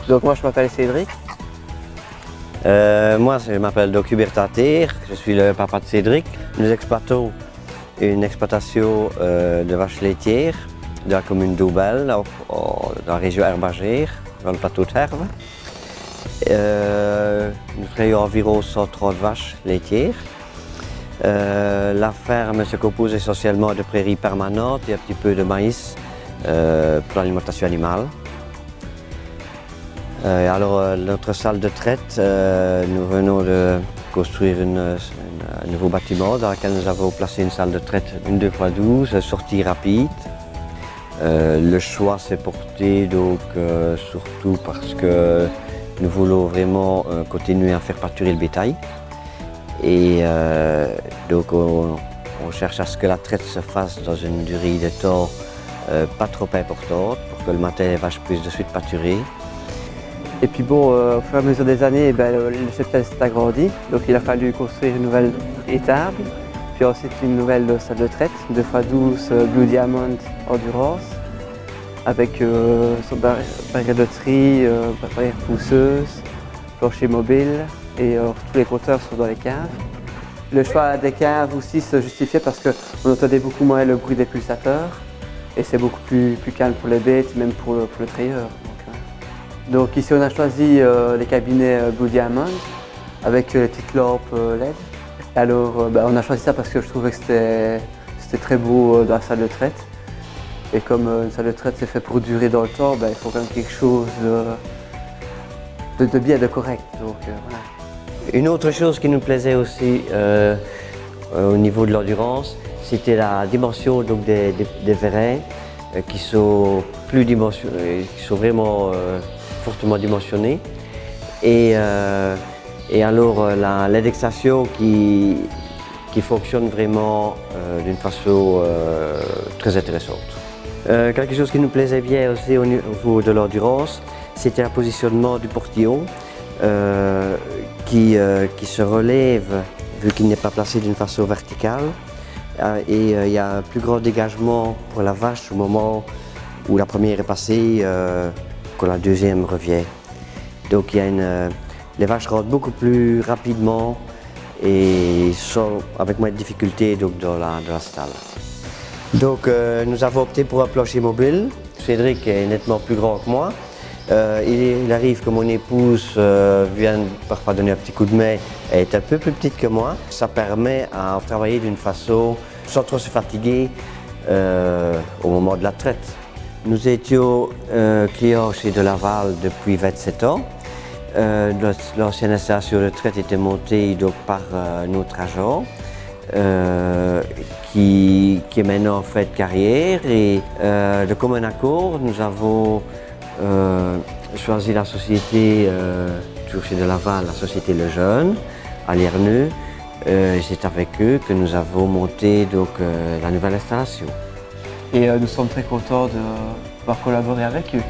Donc moi je m'appelle Cédric. Moi je m'appelle donc Hubert Tater, je suis le papa de Cédric. Nous exploitons une exploitation de vaches laitières de la commune d'Aubel, dans la région herbagère, dans le plateau de Herve. Nous travaillons environ 130 vaches laitières. La ferme se compose essentiellement de prairies permanentes et un petit peu de maïs pour l'alimentation animale. Alors notre salle de traite, nous venons de construire un nouveau bâtiment dans lequel nous avons placé une salle de traite, une 2x12, sortie rapide. Le choix s'est porté donc surtout parce que nous voulons vraiment continuer à faire pâturer le bétail. Et donc on cherche à ce que la traite se fasse dans une durée de temps pas trop importante pour que le matin les vaches puissent de suite pâturer. Et puis bon, au fur et à mesure des années, le cheptel s'est agrandi. Donc il a fallu construire une nouvelle étable, puis ensuite une nouvelle salle de traite, 2x12 Blue Diamond Endurance, avec son barrière de tri, barrière pousseuse, plancher mobile, et tous les compteurs sont dans les caves. Le choix des caves aussi se justifiait parce qu'on entendait beaucoup moins le bruit des pulsateurs, et c'est beaucoup plus calme pour les bêtes, même pour le trayeur. Donc ici on a choisi les cabinets Blue Diamond avec les petites lampes LED. Alors on a choisi ça parce que je trouvais que c'était très beau dans la salle de traite. Et comme une salle de traite c'est fait pour durer dans le temps, il faut quand même quelque chose de bien, de correct. Donc, voilà. Une autre chose qui nous plaisait aussi au niveau de l'endurance, c'était la dimension donc, des vérins qui sont vraiment fortement dimensionnés. Et alors l'indexation qui fonctionne vraiment d'une façon très intéressante. Quelque chose qui nous plaisait bien aussi au niveau de l'endurance, c'était un positionnement du portillon qui se relève vu qu'il n'est pas placé d'une façon verticale. Et il y a un plus grand dégagement pour la vache au moment où la première est passée, quand la deuxième revient. Donc les vaches rentrent beaucoup plus rapidement et sont avec moins de difficultés donc, dans la stalle. Donc nous avons opté pour un plancher mobile. Cédric est nettement plus grand que moi. Il arrive que mon épouse vienne parfois donner un petit coup de main, elle est un peu plus petite que moi. Ça permet à travailler d'une façon sans trop se fatiguer au moment de la traite. Nous étions clients chez De Laval depuis 27 ans. L'ancienne installation de traite était montée donc, par notre agent qui est maintenant en fait carrière. Et de commun accord, nous avons choisi la société, toujours chez De Laval, la société Le Jeune, à Lierneux. C'est avec eux que nous avons monté donc, la nouvelle installation. Et nous sommes très contents de pouvoir collaborer avec eux.